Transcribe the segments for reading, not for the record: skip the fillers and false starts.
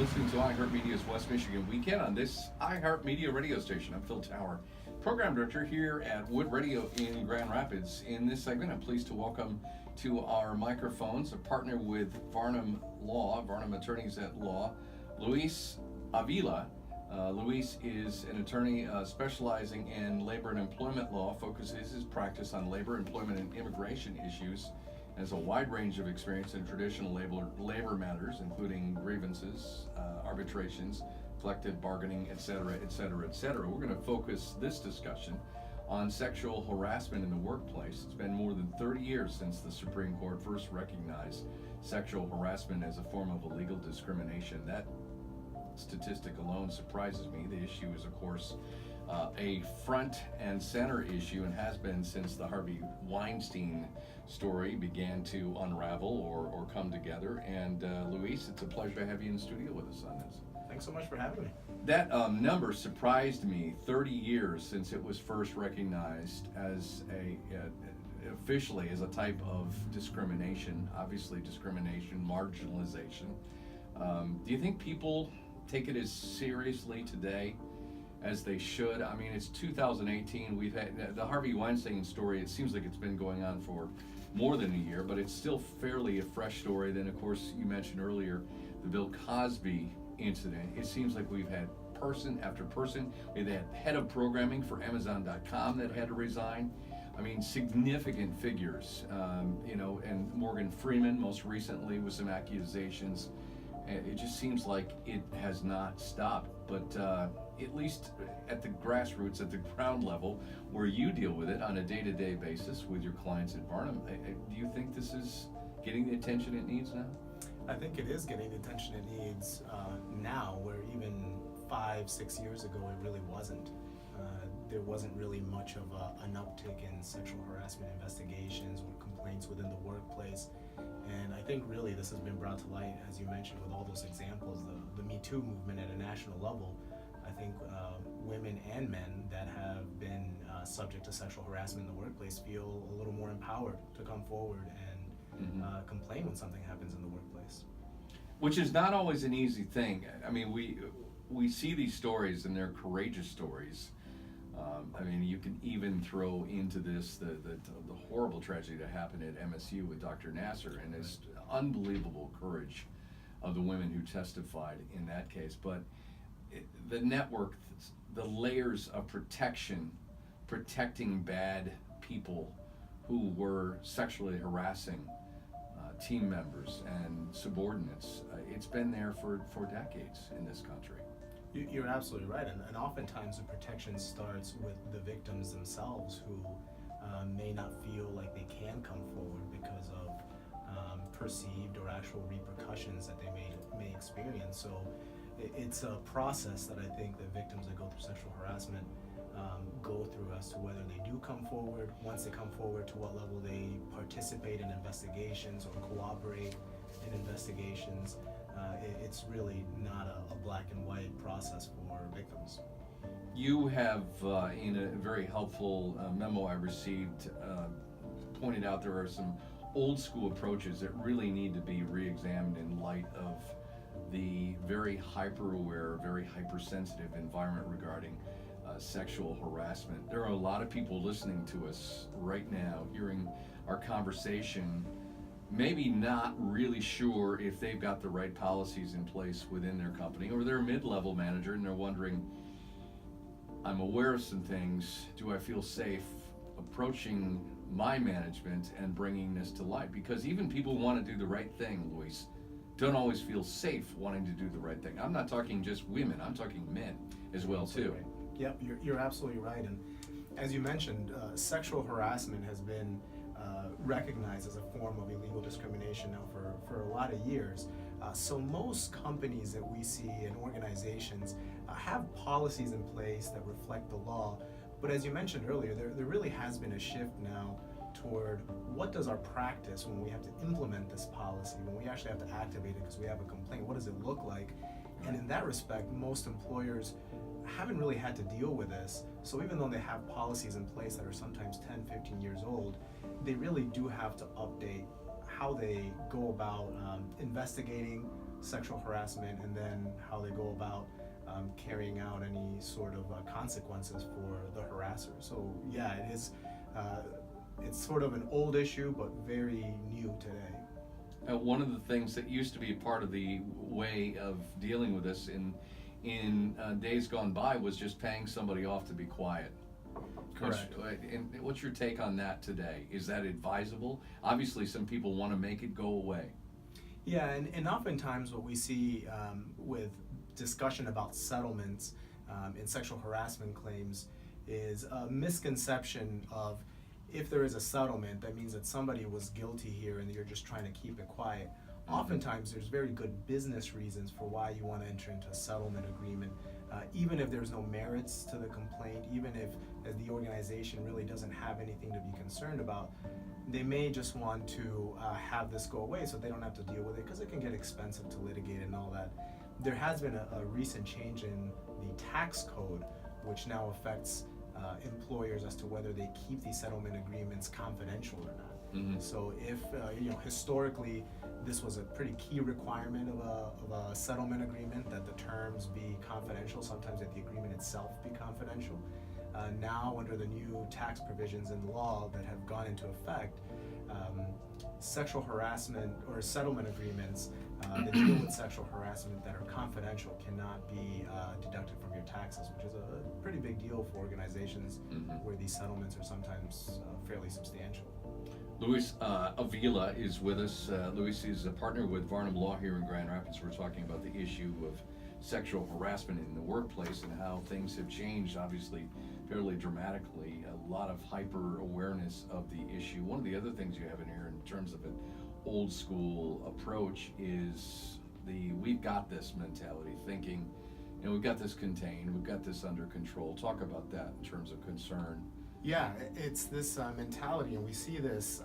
listening to iHeartMedia's West Michigan Weekend on this iHeartMedia radio station. I'm Phil Tower, Program Director here at Wood Radio in Grand Rapids. In this segment, I'm pleased to welcome to our microphones a partner with Varnum Law, Varnum Attorneys at Law, Luis Avila. Luis is an attorney specializing in labor and employment law, focuses his practice on labor, employment, and immigration issues, has a wide range of experience in traditional labor matters, including grievances, arbitrations, collective bargaining, etc., etc., etc. We're going to focus this discussion on sexual harassment in the workplace. It's been more than 30 years since the Supreme Court first recognized sexual harassment as a form of illegal discrimination. That statistic alone surprises me. The issue is, of course, a front and center issue and has been since the Harvey Weinstein story began to unravel or come together. And Luis, it's a pleasure to have you in the studio with us on this. Thanks so much for having me. That number surprised me. 30 years since it was first recognized as officially as a type of discrimination, obviously discrimination, marginalization. Do you think people take it as seriously today as they should? I mean, it's 2018. We've had the Harvey Weinstein story. It seems like it's been going on for more than a year, but it's still fairly a fresh story. Then, of course, you mentioned earlier the Bill Cosby incident. It seems like we've had person after person. We've had head of programming for Amazon.com that had to resign. I mean, significant figures, and Morgan Freeman most recently with some accusations. It just seems like it has not stopped, but at least at the grassroots, at the ground level, where you deal with it on a day-to-day basis with your clients at Varnum, do you think this is getting the attention it needs now? I think it is getting the attention it needs now, where even 5-6 years ago it really wasn't. There wasn't really much of an uptick in sexual harassment investigations or complaints within the workplace. And I think really this has been brought to light, as you mentioned, with all those examples, the Me Too movement at a national level. I think women and men that have been subject to sexual harassment in the workplace feel a little more empowered to come forward and complain when something happens in the workplace. Which is not always an easy thing. I mean, we see these stories and they're courageous stories. I mean, you can even throw into this the horrible tragedy that happened at MSU with Dr. Nasser and his unbelievable courage of the women who testified in that case. But the network, the layers of protecting bad people who were sexually harassing team members and subordinates, it's been there for decades in this country. You're absolutely right, and oftentimes the protection starts with the victims themselves who may not feel like they can come forward because of perceived or actual repercussions that they may experience. So it's a process that I think that victims that go through sexual harassment go through as to whether they do come forward. Once they come forward, to what level they participate in investigations or cooperate in investigations. It's really not a black and white process for victims. You have, in a very helpful memo I received, pointed out there are some old school approaches that really need to be re-examined in light of the very hyper-aware, very hypersensitive environment regarding sexual harassment. There are a lot of people listening to us right now, hearing our conversation, maybe not really sure if they've got the right policies in place within their company, or they're a mid-level manager and they're wondering, I'm aware of some things, do I feel safe approaching my management and bringing this to light? Because even people who want to do the right thing, Luis, don't always feel safe wanting to do the right thing. I'm not talking just women, I'm talking men as well too. Right. Yep, you're absolutely right. And as you mentioned, sexual harassment has been recognized as a form of illegal discrimination now for a lot of years. So most companies that we see and organizations have policies in place that reflect the law. But as you mentioned earlier, there really has been a shift now toward what does our practice when we have to implement this policy, when we actually have to activate it because we have a complaint, what does it look like? And in that respect, most employers haven't really had to deal with this. So even though they have policies in place that are sometimes 10, 15 years old, they really do have to update how they go about investigating sexual harassment and then how they go about carrying out any sort of consequences for the harasser. So yeah, it is. It's sort of an old issue, but very new today. One of the things that used to be a part of the way of dealing with this in days gone by was just paying somebody off to be quiet. Correct. And what's your take on that today? Is that advisable? Obviously, some people want to make it go away. Yeah, and oftentimes what we see with discussion about settlements in sexual harassment claims is a misconception of, if there is a settlement, that means that somebody was guilty here and you're just trying to keep it quiet. Oftentimes there's very good business reasons for why you want to enter into a settlement agreement, even if there's no merits to the complaint, even if the organization really doesn't have anything to be concerned about. They may just want to have this go away so they don't have to deal with it, because it can get expensive to litigate and all that. There has been a recent change in the tax code, which now affects employers as to whether they keep these settlement agreements confidential or not. So if historically this was a pretty key requirement of a settlement agreement, that the terms be confidential, sometimes that the agreement itself be confidential. Now, under the new tax provisions in law that have gone into effect, sexual harassment or settlement agreements that deal with sexual harassment that are confidential cannot be deducted from your taxes, which is a pretty big deal for organizations where these settlements are sometimes fairly substantial. Luis Avila is with us. Luis is a partner with Varnum Law here in Grand Rapids. We're talking about the issue of sexual harassment in the workplace and how things have changed, obviously, fairly dramatically. A lot of hyper awareness of the issue. One of the other things you have in here in terms of an old school approach is the "we've got this" mentality, thinking, we've got this contained, we've got this under control. Talk about that in terms of concern. Yeah, it's this mentality, and we see this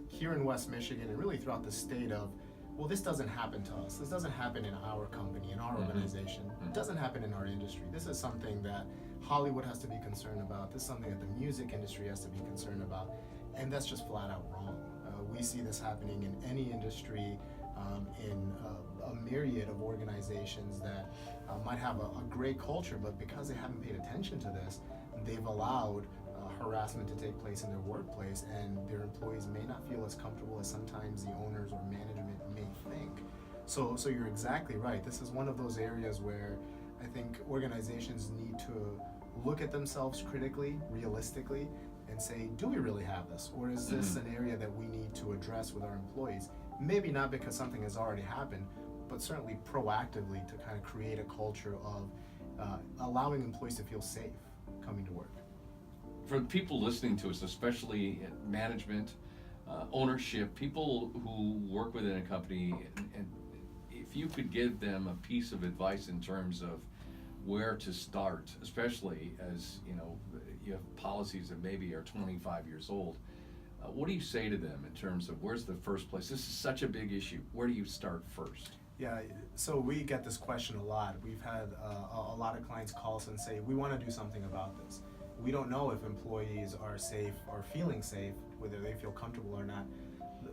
here in West Michigan and really throughout the state of, well, this doesn't happen to us. This doesn't happen in our company, in our organization. It doesn't happen in our industry. This is something that Hollywood has to be concerned about. This is something that the music industry has to be concerned about. And that's just flat out wrong. We see this happening in any industry, in a myriad of organizations that might have a great culture, but because they haven't paid attention to this, they've allowed harassment to take place in their workplace, and their employees may not feel as comfortable as sometimes the owners or management may think. So you're exactly right. This is one of those areas where I think organizations need to look at themselves critically, realistically, and say, do we really have this? Or is this an area that we need to address with our employees? Maybe not because something has already happened, but certainly proactively to kind of create a culture of allowing employees to feel safe coming to work. For people listening to us, especially management, ownership, people who work within a company, and if you could give them a piece of advice in terms of where to start, especially as you have policies that maybe are 25 years old, what do you say to them in terms of where's the first place? This is such a big issue. Where do you start first? Yeah, so we get this question a lot. We've had a lot of clients call us and say, we want to do something about this. We don't know if employees are safe or feeling safe, whether they feel comfortable or not.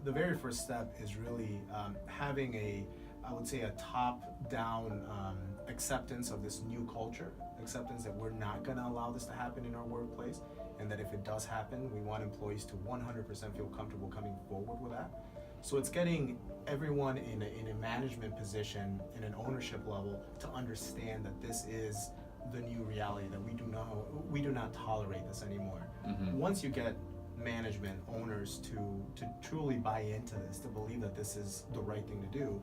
The very first step is really having I would say a top-down acceptance of this new culture, acceptance that we're not going to allow this to happen in our workplace, and that if it does happen, we want employees to 100% feel comfortable coming forward with that. So it's getting everyone in a management position, in an ownership level, to understand that this is the new reality, that we do not tolerate this anymore. Once you get management, owners to truly buy into this, to believe that this is the right thing to do,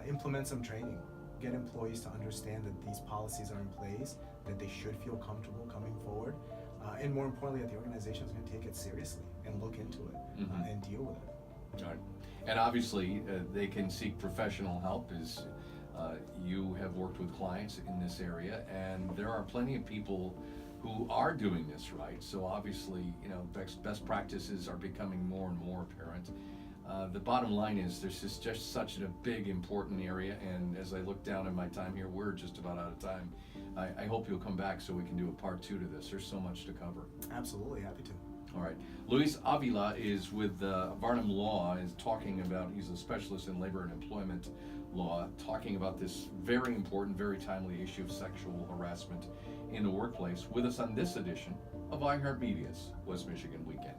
implement some training. Get employees to understand that these policies are in place, that they should feel comfortable coming forward, and more importantly, that the organization is going to take it seriously and look into it and deal with it. All right. And obviously, they can seek professional help, as you have worked with clients in this area, and there are plenty of people who are doing this right. So obviously, best practices are becoming more and more apparent. The bottom line is this is just such a big, important area, and as I look down at my time here, we're just about out of time. I hope you'll come back so we can do a part 2 to this. There's so much to cover. Absolutely, happy to. All right. Luis Avila is with Varnum Law, is talking about, he's a specialist in labor and employment law, talking about this very important, very timely issue of sexual harassment in the workplace. With us on this edition of iHeartMedia's West Michigan Weekend.